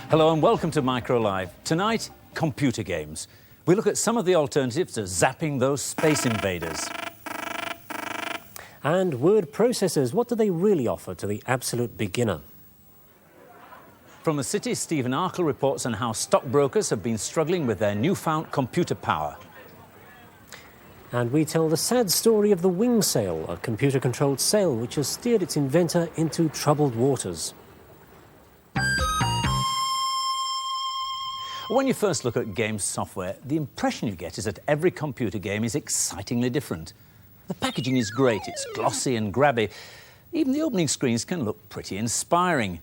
Hello and welcome to Micro Live. Tonight, computer games. We look at some of the alternatives to zapping those space invaders. And word processors, what do they really offer to the absolute beginner? From the city, Stephen Arkle reports on how stockbrokers have been struggling with their newfound computer power. And we tell the sad story of the wing sail, a computer-controlled sail which has steered its inventor into troubled waters. When you first look at game software, the impression you get is that every computer game is excitingly different. The packaging is great, it's glossy and grabby. Even the opening screens can look pretty inspiring.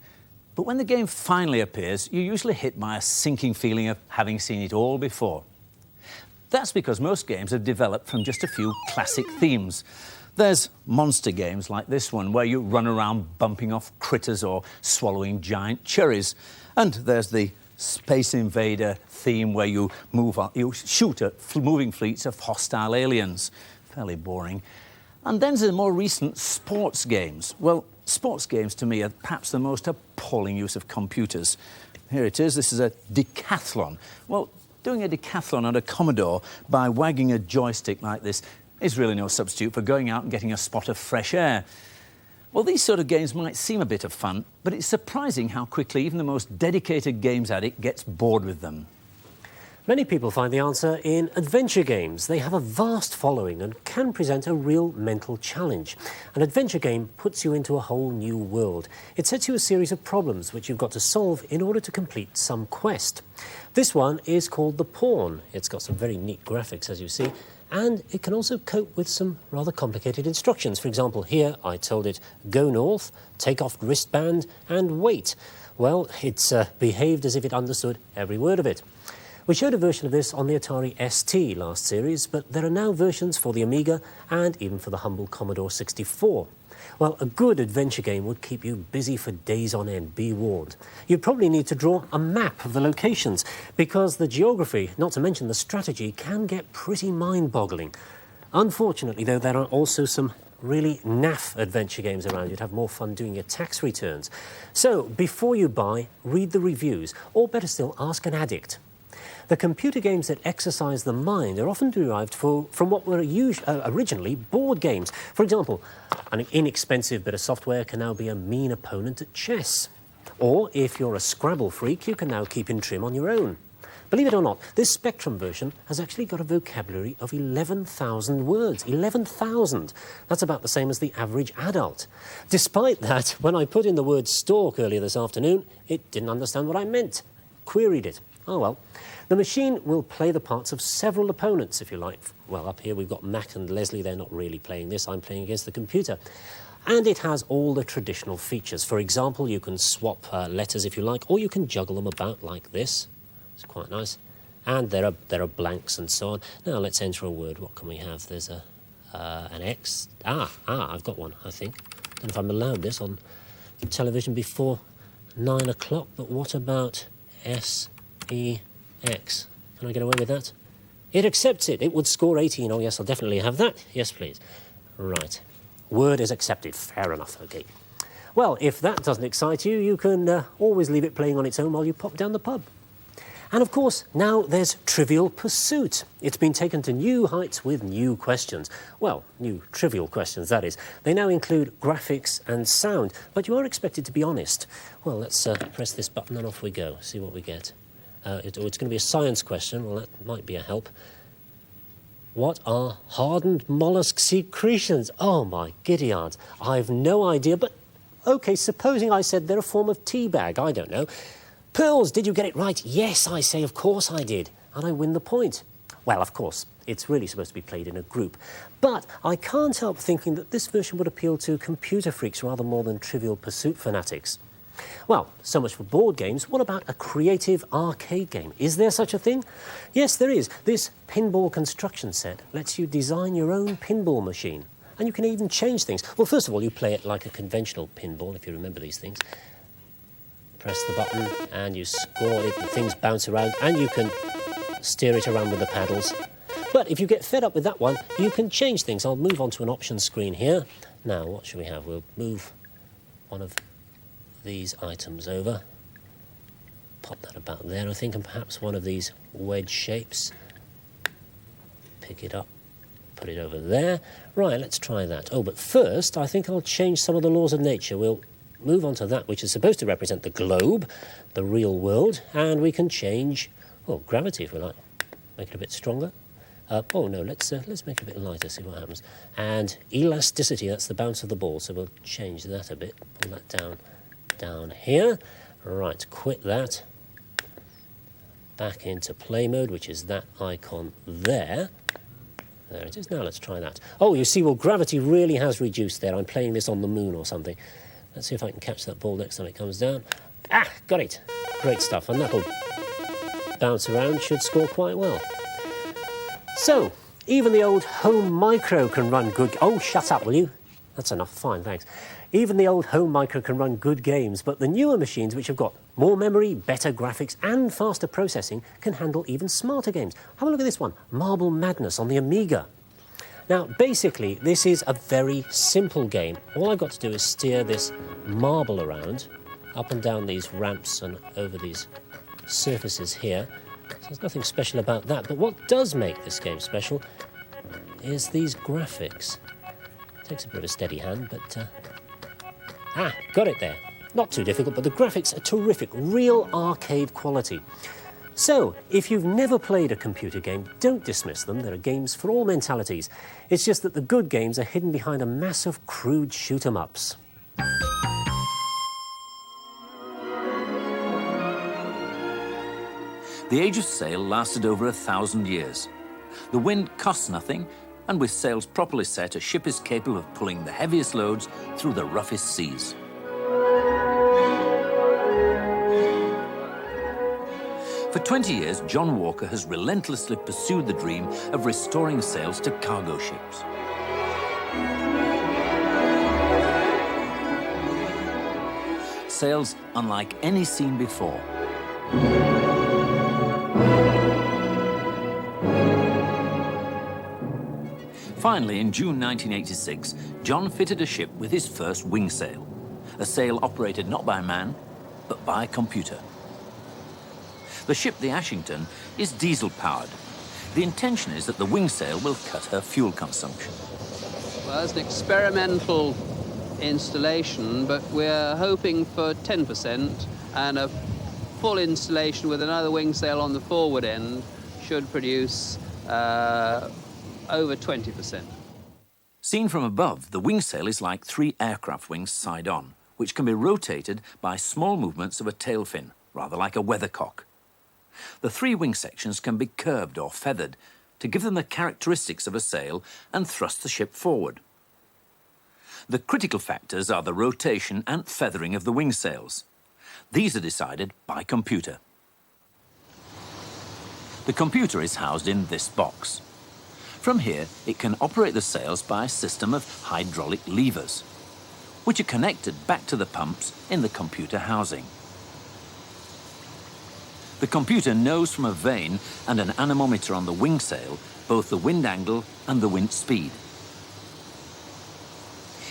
But when the game finally appears, you're usually hit by a sinking feeling of having seen it all before. That's because most games have developed from just a few classic themes. There's monster games like this one, where you run around bumping off critters or swallowing giant cherries. And there's the Space Invader theme, where you shoot at moving fleets of hostile aliens. Fairly boring. And then there's the more recent sports games. Well, sports games to me are perhaps the most appalling use of computers. Here it is. This is a decathlon. Well, doing a decathlon on a Commodore by wagging a joystick like this is really no substitute for going out and getting a spot of fresh air. Well, these sort of games might seem a bit of fun, but it's surprising how quickly even the most dedicated games addict gets bored with them. Many people find the answer in adventure games. They have a vast following and can present a real mental challenge. An adventure game puts you into a whole new world. It sets you a series of problems which you've got to solve in order to complete some quest. This one is called The Pawn. It's got some very neat graphics, as you see, and it can also cope with some rather complicated instructions. For example, here I told it, go north, take off wristband and wait. Well, it's behaved as if it understood every word of it. We showed a version of this on the Atari ST last series, but there are now versions for the Amiga and even for the humble Commodore 64. Well, a good adventure game would keep you busy for days on end, be warned. You'd probably need to draw a map of the locations, because the geography, not to mention the strategy, can get pretty mind-boggling. Unfortunately, though, there are also some really naff adventure games around. You'd have more fun doing your tax returns. So, before you buy, read the reviews, or better still, ask an addict. The computer games that exercise the mind are often derived from what were originally board games. For example, an inexpensive bit of software can now be a mean opponent at chess. Or, if you're a Scrabble freak, you can now keep in trim on your own. Believe it or not, this Spectrum version has actually got a vocabulary of 11,000 words. 11,000! That's about the same as the average adult. Despite that, when I put in the word stalk earlier this afternoon, it didn't understand what I meant. Queried it. Oh well. The machine will play the parts of several opponents, if you like. Well, up here we've got Mac and Leslie. They're not really playing this. I'm playing against the computer. And it has all the traditional features. For example, you can swap letters if you like, or you can juggle them about like this. It's quite nice. And there are blanks and so on. Now let's enter a word. What can we have? There's an X. I've got one, I think. I don't know if I'm allowed this on television before 9 o'clock, but what about SEX? Can I get away with that? It accepts it. It would score 18. Oh, yes, I'll definitely have that. Yes, please. Right. Word is accepted. Fair enough. OK. Well, if that doesn't excite you, you can always leave it playing on its own while you pop down the pub. And, of course, now there's Trivial Pursuit. It's been taken to new heights with new questions. Well, new trivial questions, that is. They now include graphics and sound, but you are expected to be honest. Well, let's press this button and off we go. See what we get. It's going to be a science question. Well, that might be a help. What are hardened mollusk secretions? Oh, my giddy aunt. I've no idea, but, OK, supposing I said they're a form of tea bag. I don't know. Pearls, did you get it right? Yes, I say, of course I did. And I win the point. Well, of course, it's really supposed to be played in a group. But I can't help thinking that this version would appeal to computer freaks rather more than Trivial Pursuit fanatics. Well, so much for board games. What about a creative arcade game? Is there such a thing? Yes, there is. This pinball construction set lets you design your own pinball machine. And you can even change things. Well, first of all, you play it like a conventional pinball, if you remember these things. Press the button and you score it, the things bounce around, and you can steer it around with the paddles. But if you get fed up with that one, you can change things. I'll move on to an options screen here. Now, what should we have? We'll move one of these items over. pop that about there, I think, and perhaps one of these wedge shapes. Pick it up, put it over there. Right, let's try that. Oh, but first, I think I'll change some of the laws of nature. We'll move on to that which is supposed to represent the globe, the real world, and we can change, well, gravity, if we like. Make it a bit stronger. Oh, no, let's make it a bit lighter, see what happens. And elasticity, that's the bounce of the ball, so we'll change that a bit. Pull that down here. Right, quit that. Back into play mode, which is that icon there. There it is. Now let's try that. Oh, you see, well, gravity really has reduced there. I'm playing this on the moon or something. Let's see if I can catch that ball next time it comes down. Ah, got it. Great stuff. And that'll bounce around, should score quite well. So, even the old home micro can run good... Oh, shut up, will you? That's enough. Fine, thanks. Even the old home micro can run good games, but the newer machines, which have got more memory, better graphics, and faster processing, can handle even smarter games. Have a look at this one, Marble Madness on the Amiga. Now, basically, this is a very simple game. All I've got to do is steer this marble around, up and down these ramps and over these surfaces here. So there's nothing special about that, but what does make this game special is these graphics. It takes a bit of a steady hand, but... got it there. Not too difficult, but the graphics are terrific, real arcade quality. So, if you've never played a computer game, don't dismiss them. There are games for all mentalities. It's just that the good games are hidden behind a mass of crude shoot-'em-ups. The age of sail lasted over 1,000 years. The wind costs nothing, and with sails properly set, a ship is capable of pulling the heaviest loads through the roughest seas. For 20 years, John Walker has relentlessly pursued the dream of restoring sails to cargo ships. Sails unlike any seen before. Finally, in June 1986, John fitted a ship with his first wing sail, a sail operated not by man, but by a computer. The ship, the Ashington, is diesel-powered. The intention is that the wing sail will cut her fuel consumption. Well, it's an experimental installation, but we're hoping for 10%, and a full installation with another wing sail on the forward end should produce over 20%. Seen from above, the wing sail is like 3 aircraft wings side-on, which can be rotated by small movements of a tail fin, rather like a weathercock. The 3 wing sections can be curved or feathered to give them the characteristics of a sail and thrust the ship forward. The critical factors are the rotation and feathering of the wing sails. These are decided by computer. The computer is housed in this box. From here, it can operate the sails by a system of hydraulic levers, which are connected back to the pumps in the computer housing. The computer knows from a vane and an anemometer on the wing sail both the wind angle and the wind speed.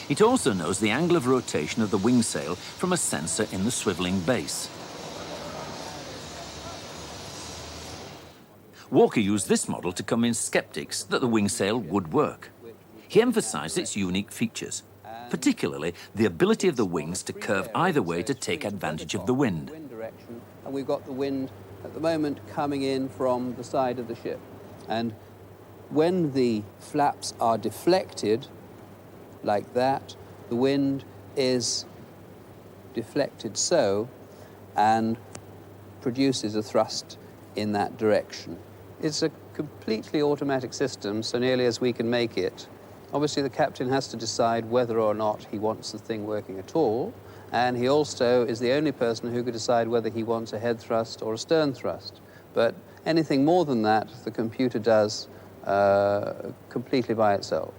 It also knows the angle of rotation of the wing sail from a sensor in the swiveling base. Walker used this model to convince skeptics that the wing sail would work. He emphasized its unique features, particularly the ability of the wings to curve either way to take advantage of the wind. And we've got the wind at the moment coming in from the side of the ship. And when the flaps are deflected like that, the wind is deflected so and produces a thrust in that direction. It's a completely automatic system, so nearly as we can make it. Obviously, the captain has to decide whether or not he wants the thing working at all, and he also is the only person who could decide whether he wants a head thrust or a stern thrust. But anything more than that, the computer does completely by itself.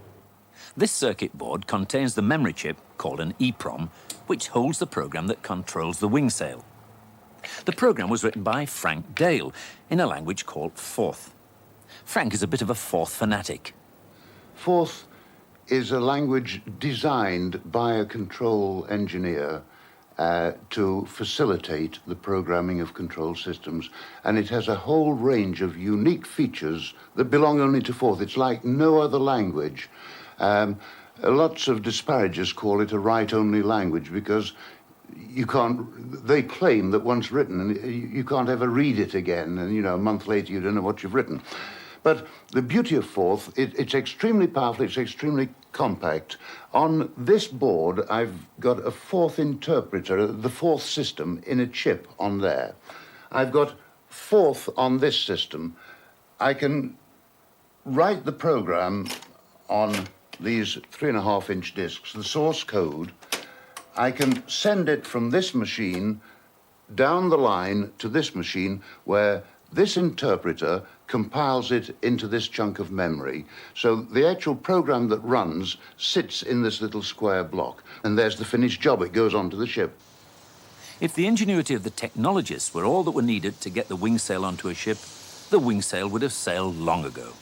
This circuit board contains the memory chip, called an EEPROM, which holds the program that controls the wing sail. The program was written by Frank Dale in a language called Forth. Frank is a bit of a Forth fanatic. Forth is a language designed by a control engineer to facilitate the programming of control systems. And it has a whole range of unique features that belong only to Forth. It's like no other language. Lots of disparagers call it a write-only language because you can't, they claim that once written, and you can't ever read it again, and, you know, a month later you don't know what you've written. But the beauty of Forth, it's extremely powerful, it's extremely compact. On this board, I've got a Forth interpreter, the Forth system, in a chip on there. I've got Forth on this system. I can write the program on these 3.5-inch discs, the source code. I can send it from this machine down the line to this machine where this interpreter compiles it into this chunk of memory. So the actual program that runs sits in this little square block, and there's the finished job. It goes onto the ship. If the ingenuity of the technologists were all that were needed to get the wing sail onto a ship, the wing sail would have sailed long ago.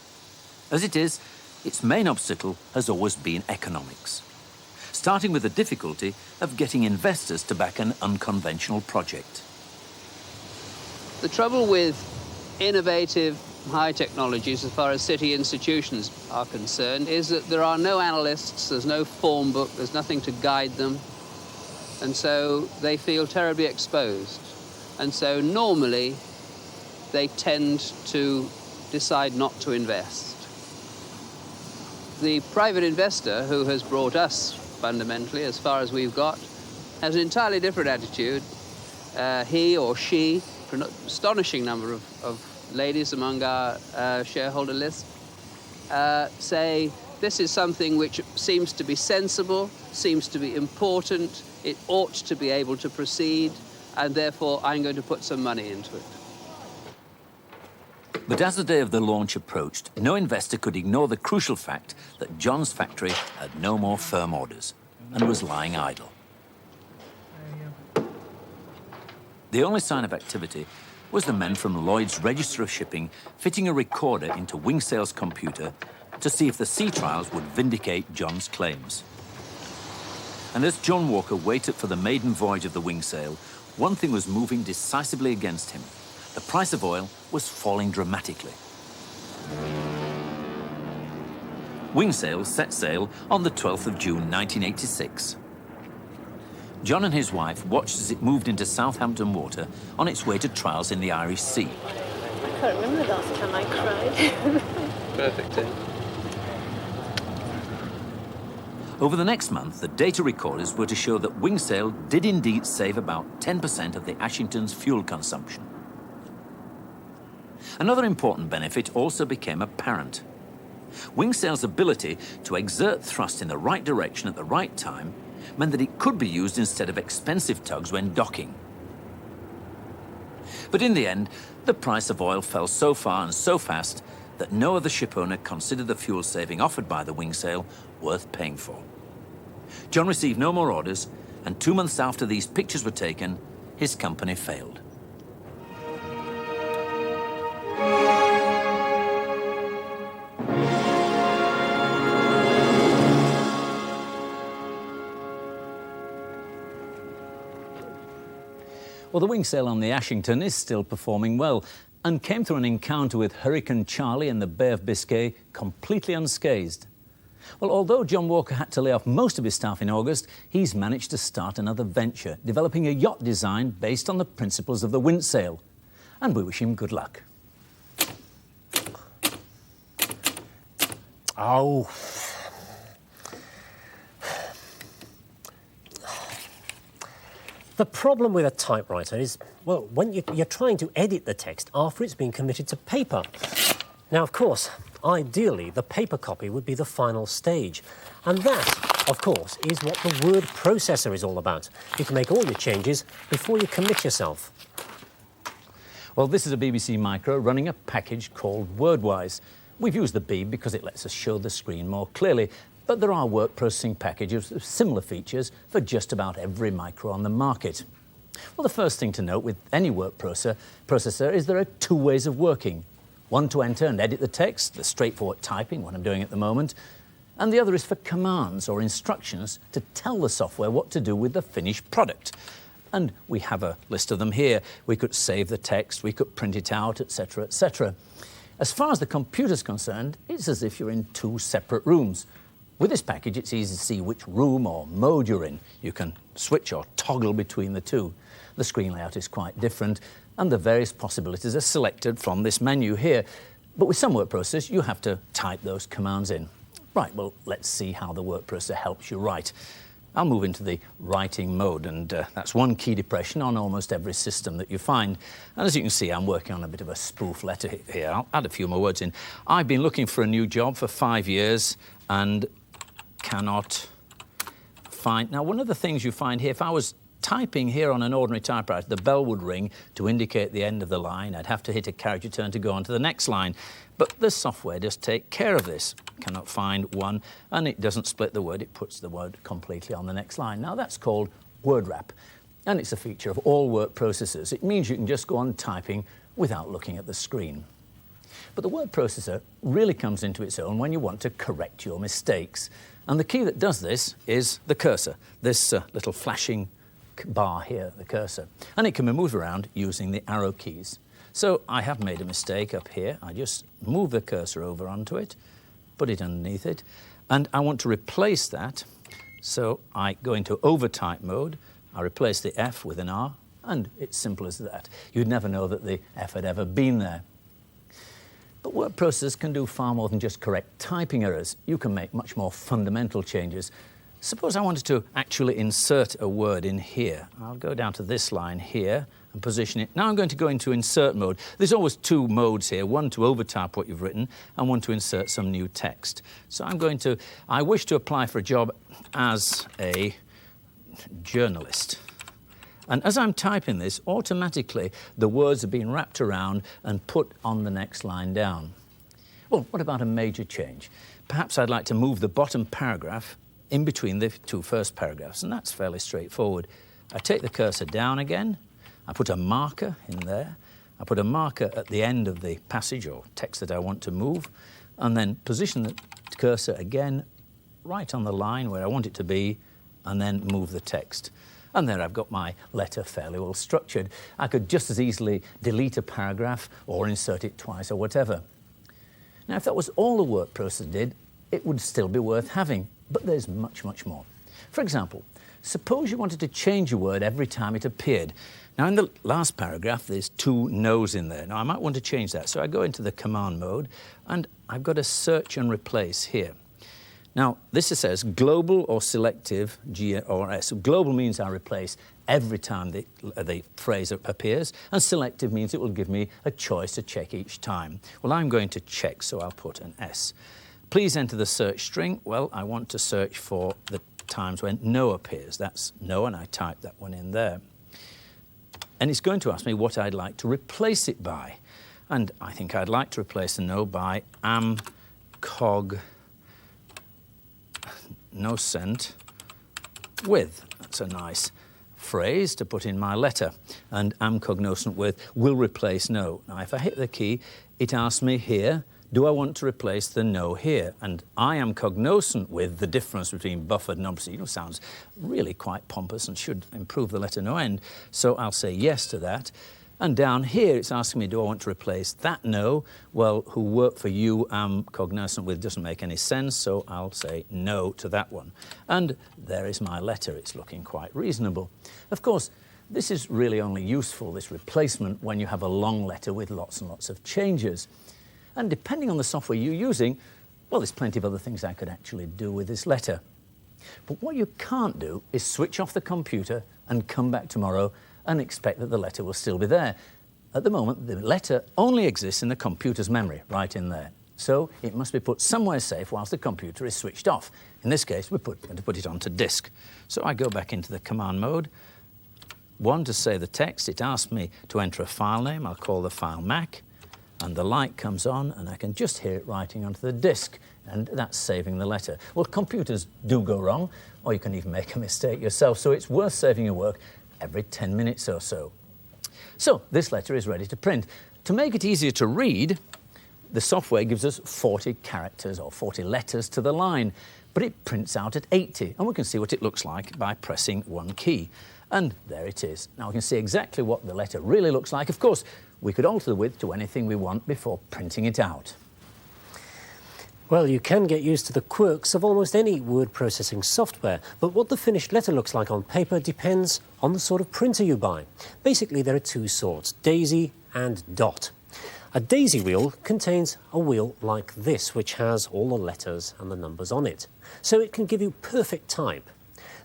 As it is, its main obstacle has always been economics, starting with the difficulty of getting investors to back an unconventional project. The trouble with innovative high technologies as far as city institutions are concerned is that there are no analysts, there's no form book, there's nothing to guide them, and so they feel terribly exposed. And so normally they tend to decide not to invest. The private investor who has brought us fundamentally as far as we've got has an entirely different attitude. He or she, an astonishing number of ladies among our shareholder list, say this is something which seems to be sensible, seems to be important, it ought to be able to proceed, and therefore I'm going to put some money into it. But as the day of the launch approached, no investor could ignore the crucial fact that John's factory had no more firm orders and was lying idle. The only sign of activity was the men from Lloyd's Register of Shipping fitting a recorder into Wingsail's computer to see if the sea trials would vindicate John's claims. And as John Walker waited for the maiden voyage of the Wingsail, one thing was moving decisively against him. The price of oil was falling dramatically. Wingsail set sail on the 12th of June 1986. John and his wife watched as it moved into Southampton water on its way to trials in the Irish Sea. I can't remember the last time I cried. Perfect, eh? Over the next month, the data recorders were to show that Wingsail did indeed save about 10% of the Ashington's fuel consumption. Another important benefit also became apparent. Wingsail's ability to exert thrust in the right direction at the right time meant that it could be used instead of expensive tugs when docking. But in the end, the price of oil fell so far and so fast that no other shipowner considered the fuel saving offered by the Wingsail worth paying for. John received no more orders, and 2 months after these pictures were taken, his company failed. Well, the Wingsail on the Ashington is still performing well and came through an encounter with Hurricane Charlie in the Bay of Biscay completely unscathed. Well, although John Walker had to lay off most of his staff in August, he's managed to start another venture, developing a yacht design based on the principles of the Windsail. And we wish him good luck. Oh. The problem with a typewriter is, well, when you're trying to edit the text after it's been committed to paper. Now, of course, ideally, the paper copy would be the final stage. And that, of course, is what the word processor is all about. You can make all your changes before you commit yourself. Well, this is a BBC Micro running a package called WordWise. We've used the B because it lets us show the screen more clearly, but there are word processing packages with similar features for just about every micro on the market. Well, the first thing to note with any word processor is there are 2 ways of working. One to enter and edit the text, the straightforward typing, what I'm doing at the moment, and the other is for commands or instructions to tell the software what to do with the finished product. And we have a list of them here. We could save the text, we could print it out, etc., etc. As far as the computer's concerned, it's as if you're in two separate rooms. With this package, it's easy to see which room or mode you're in. You can switch or toggle between the two. The screen layout is quite different, and the various possibilities are selected from this menu here. But with some word processors, you have to type those commands in. Right, well, let's see how the word processor helps you write. I'll move into the writing mode, and that's one key depression on almost every system that you find. And as you can see, I'm working on a bit of a spoof letter here. I'll add a few more words in. I've been looking for a new job for 5 years and cannot find... Now, one of the things you find here, if I was typing here on an ordinary typewriter, the bell would ring to indicate the end of the line. I'd have to hit a character turn to go on to the next line. But the software does take care of this. Cannot find one, and it doesn't split the word. It puts the word completely on the next line. Now, that's called word wrap, and it's a feature of all word processors. It means you can just go on typing without looking at the screen. But the word processor really comes into its own when you want to correct your mistakes. And the key that does this is the cursor, this little flashing bar here, the cursor. And it can be moved around using the arrow keys. So I have made a mistake up here. I just move the cursor over onto it, put it underneath it, and I want to replace that. So I go into overtype mode, I replace the F with an R, and it's simple as that. You'd never know that the F had ever been there. But word processors can do far more than just correct typing errors. You can make much more fundamental changes. Suppose I wanted to actually insert a word in here. I'll go down to this line here and position it. Now I'm going to go into insert mode. There's always two modes here, one to overtype what you've written and one to insert some new text. So I wish to apply for a job as a journalist. And as I'm typing this, automatically the words are being wrapped around and put on the next line down. Well, what about a major change? Perhaps I'd like to move the bottom paragraph in between the two first paragraphs, and that's fairly straightforward. I take the cursor down again, I put a marker in there, I put a marker at the end of the passage or text that I want to move, and then position the cursor again right on the line where I want it to be, and then move the text. And there I've got my letter fairly well structured. I could just as easily delete a paragraph or insert it twice or whatever. Now, if that was all the word processor did, it would still be worth having, but there's much, much more. For example, suppose you wanted to change a word every time it appeared. Now, in the last paragraph, there's two no's in there. Now, I might want to change that. So I go into the command mode, and I've got a search and replace here. Now, this says global or selective, G or S. So global means I replace every time the phrase appears, and selective means it will give me a choice to check each time. Well, I'm going to check, so I'll put an S. Please enter the search string. Well, I want to search for the times when no appears. That's no, and I type that one in there. And it's going to ask me what I'd like to replace it by. And I think I'd like to replace the no by am cog no sent with. That's a nice phrase to put in my letter. And am cognoscent with will replace no. Now, if I hit the key, it asks me here, do I want to replace the no here? And I am cognoscent with the difference between buffered and unprocedural sounds really quite pompous and should improve the letter no end. So I'll say yes to that. And down here, it's asking me, do I want to replace that no? Well, who work for you am cognoscent with doesn't make any sense, so I'll say no to that one. And there is my letter. It's looking quite reasonable. Of course, this is really only useful, this replacement, when you have a long letter with lots and lots of changes. And depending on the software you're using, well, there's plenty of other things I could actually do with this letter. But what you can't do is switch off the computer and come back tomorrow and expect that the letter will still be there. At the moment, the letter only exists in the computer's memory, right in there. So it must be put somewhere safe whilst the computer is switched off. In this case, we're going to put it onto disk. So I go back into the command mode. One, to say the text, it asks me to enter a file name. I'll call the file Mac. And the light comes on, and I can just hear it writing onto the disk, and that's saving the letter. Well, computers do go wrong, or you can even make a mistake yourself, so it's worth saving your work every 10 minutes or so. So this letter is ready to print. To make it easier to read, The software gives us 40 characters or 40 letters to the line, but it prints out at 80, and we can see what it looks like by pressing one key. And there it is. Now we can see exactly what the letter really looks like. Of course, we could alter the width to anything we want before printing it out. Well, you can get used to the quirks of almost any word processing software, but what the finished letter looks like on paper depends on the sort of printer you buy. Basically, there are two sorts, daisy and dot. A daisy wheel contains a wheel like this, which has all the letters and the numbers on it. So it can give you perfect type.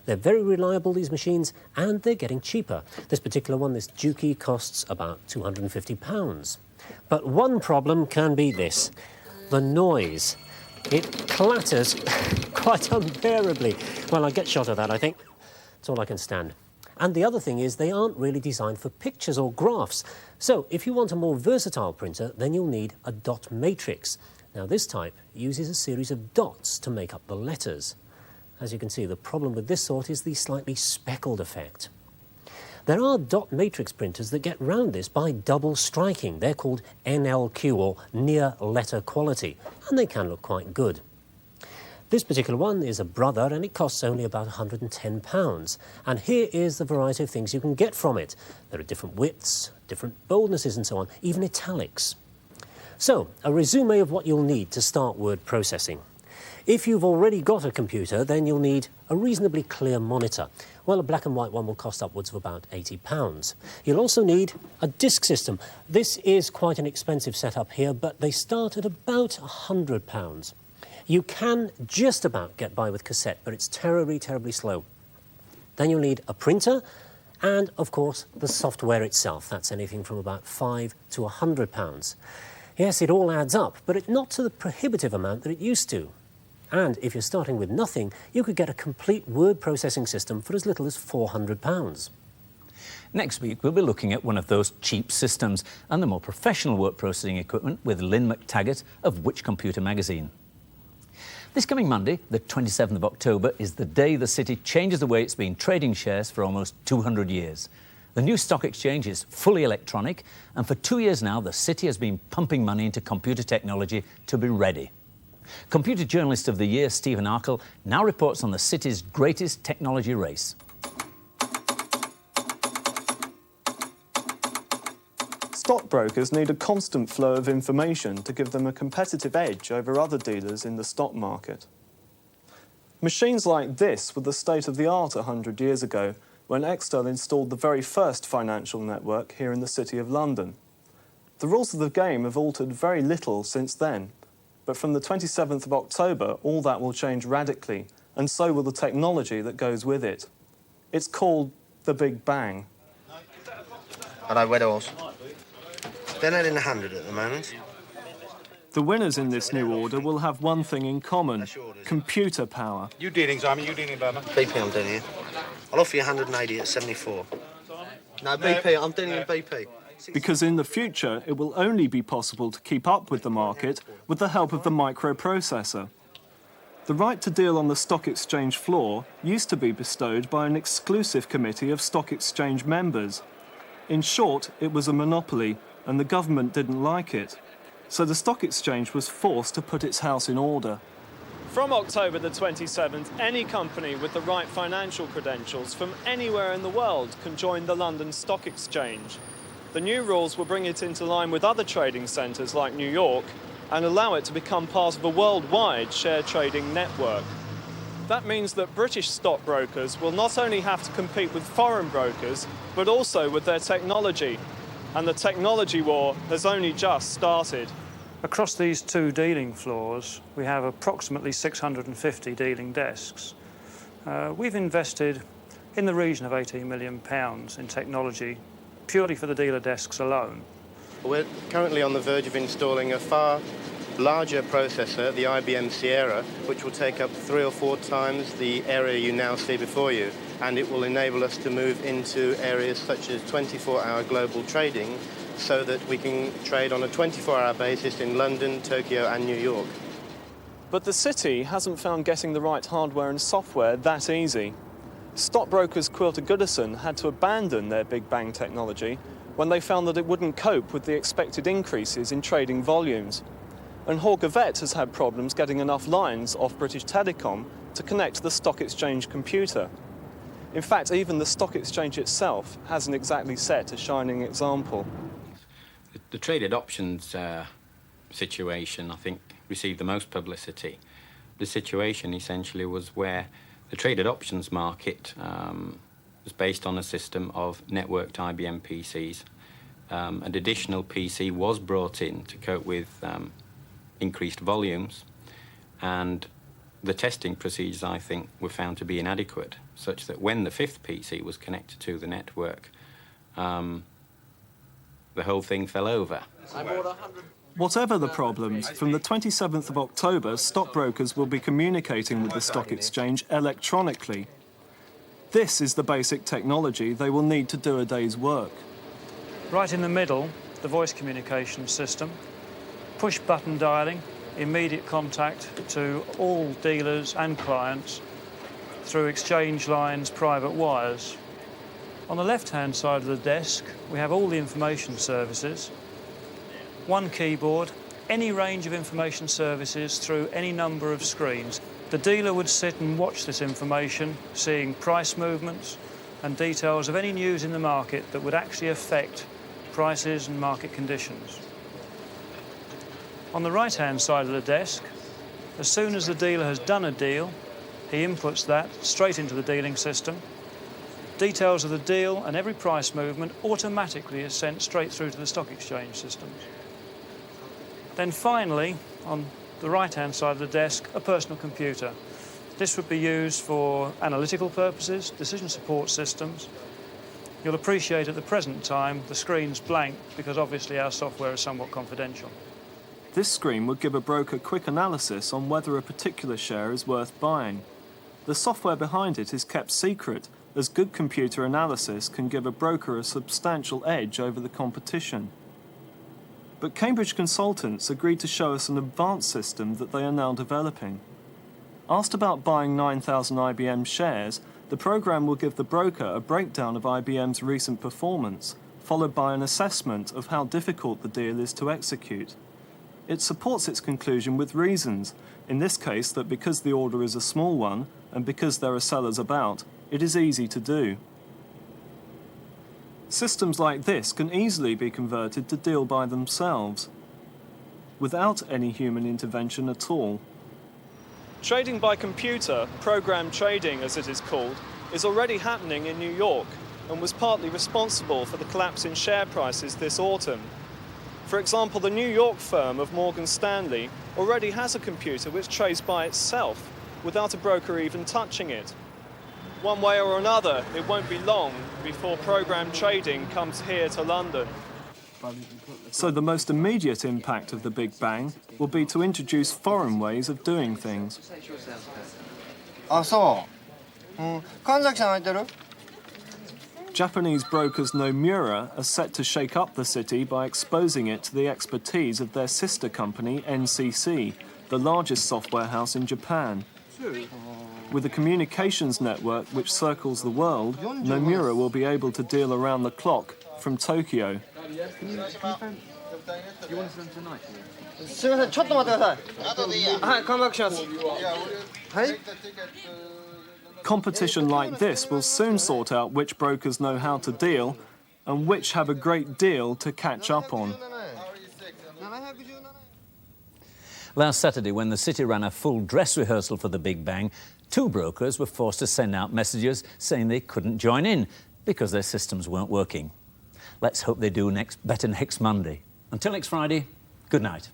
They're very reliable, these machines, and they're getting cheaper. This particular one, this Juki, costs about £250. But one problem can be this, the noise. It clatters quite unbearably. Well, I get shot of that, I think. That's all I can stand. And the other thing is they aren't really designed for pictures or graphs. So if you want a more versatile printer, then you'll need a dot matrix. Now, this type uses a series of dots to make up the letters. As you can see, the problem with this sort is the slightly speckled effect. There are dot matrix printers that get round this by double striking. They're called NLQ, or near letter quality, and they can look quite good. This particular one is a brother, and it costs only about £110. And here is the variety of things you can get from it. There are different widths, different boldnesses and so on, even italics. So, a resume of what you'll need to start word processing. If you've already got a computer, then you'll need a reasonably clear monitor. Well, a black and white one will cost upwards of about £80. You'll also need a disk system. This is quite an expensive setup here, but they start at about £100. You can just about get by with cassette, but it's terribly, terribly slow. Then you'll need a printer and, of course, the software itself. That's anything from about £5 to £100. Yes, it all adds up, but not to the prohibitive amount that it used to. And if you're starting with nothing, you could get a complete word processing system for as little as £400. Next week, we'll be looking at one of those cheap systems and the more professional word processing equipment with Lynn McTaggart of Which Computer magazine. This coming Monday, the 27th of October, is the day the city changes the way it's been trading shares for almost 200 years. The new stock exchange is fully electronic, and for 2 years now, the city has been pumping money into computer technology to be ready. Computer Journalist of the Year, Stephen Arkle, now reports on the city's greatest technology race. Stockbrokers need a constant flow of information to give them a competitive edge over other dealers in the stock market. Machines like this were the state of the art 100 years ago, when Excel installed the very first financial network here in the City of London. The rules of the game have altered very little since then. But from the 27th of October, all that will change radically, and so will the technology that goes with it. It's called the Big Bang. Hello, Weddles. They're not in 100 at the moment. The winners in this new order will have one thing in common, computer power. You dealing, Simon? You dealing, Burma? BP I'm doing here. I'll offer you 180 at 74. No, BP, I'm dealing with BP. Because in the future, it will only be possible to keep up with the market with the help of the microprocessor. The right to deal on the stock exchange floor used to be bestowed by an exclusive committee of stock exchange members. In short, it was a monopoly, and the government didn't like it. So the stock exchange was forced to put its house in order. From October the 27th, any company with the right financial credentials from anywhere in the world can join the London Stock Exchange. The new rules will bring it into line with other trading centres like New York and allow it to become part of a worldwide share trading network. That means that British stockbrokers will not only have to compete with foreign brokers, but also with their technology. And the technology war has only just started. Across these two dealing floors, we have approximately 650 dealing desks. We've invested in the region of £18 million in technology purely for the dealer desks alone. We're currently on the verge of installing a far larger processor, the IBM Sierra, which will take up 3 or 4 times the area you now see before you, and it will enable us to move into areas such as 24-hour global trading so that we can trade on a 24-hour basis in London, Tokyo and New York. But the city hasn't found getting the right hardware and software that easy. Stockbrokers Quilter Goodison had to abandon their Big Bang technology when they found that it wouldn't cope with the expected increases in trading volumes. And Horgavet has had problems getting enough lines off British Telecom to connect to the stock exchange computer. In fact, even the stock exchange itself hasn't exactly set a shining example. The traded options situation, I think, received the most publicity. The situation essentially was where the traded options market was based on a system of networked IBM PCs. An additional PC was brought in to cope with increased volumes, and the testing procedures, I think, were found to be inadequate, such that when the fifth PC was connected to the network, the whole thing fell over. Whatever the problems, from the 27th of October, stockbrokers will be communicating with the stock exchange electronically. This is the basic technology they will need to do a day's work. Right in the middle, the voice communication system, push-button dialing, immediate contact to all dealers and clients through exchange lines, private wires. On the left-hand side of the desk, we have all the information services, one keyboard, any range of information services through any number of screens. The dealer would sit and watch this information, seeing price movements and details of any news in the market that would actually affect prices and market conditions. On the right-hand side of the desk, as soon as the dealer has done a deal, he inputs that straight into the dealing system. Details of the deal and every price movement automatically is sent straight through to the stock exchange systems. Then finally, on the right-hand side of the desk, a personal computer. This would be used for analytical purposes, decision support systems. You'll appreciate at the present time the screen's blank because obviously our software is somewhat confidential. This screen would give a broker quick analysis on whether a particular share is worth buying. The software behind it is kept secret, as good computer analysis can give a broker a substantial edge over the competition. But Cambridge consultants agreed to show us an advanced system that they are now developing. Asked about buying 9,000 IBM shares, the program will give the broker a breakdown of IBM's recent performance, followed by an assessment of how difficult the deal is to execute. It supports its conclusion with reasons, in this case that because the order is a small one, and because there are sellers about, it is easy to do. Systems like this can easily be converted to deal by themselves, without any human intervention at all. Trading by computer, program trading as it is called, is already happening in New York and was partly responsible for the collapse in share prices this autumn. For example, the New York firm of Morgan Stanley already has a computer which trades by itself, without a broker even touching it. One way or another, it won't be long before program trading comes here to London. So the most immediate impact of the Big Bang will be to introduce foreign ways of doing things. Japanese brokers Nomura are set to shake up the city by exposing it to the expertise of their sister company, NCC, the largest software house in Japan. With a communications network which circles the world, Nomura will be able to deal around the clock from Tokyo. Competition like this will soon sort out which brokers know how to deal and which have a great deal to catch up on. Last Saturday, when the city ran a full dress rehearsal for the Big Bang, 2 brokers were forced to send out messages saying they couldn't join in because their systems weren't working. Let's hope they do better next Monday. Until next Friday, good night.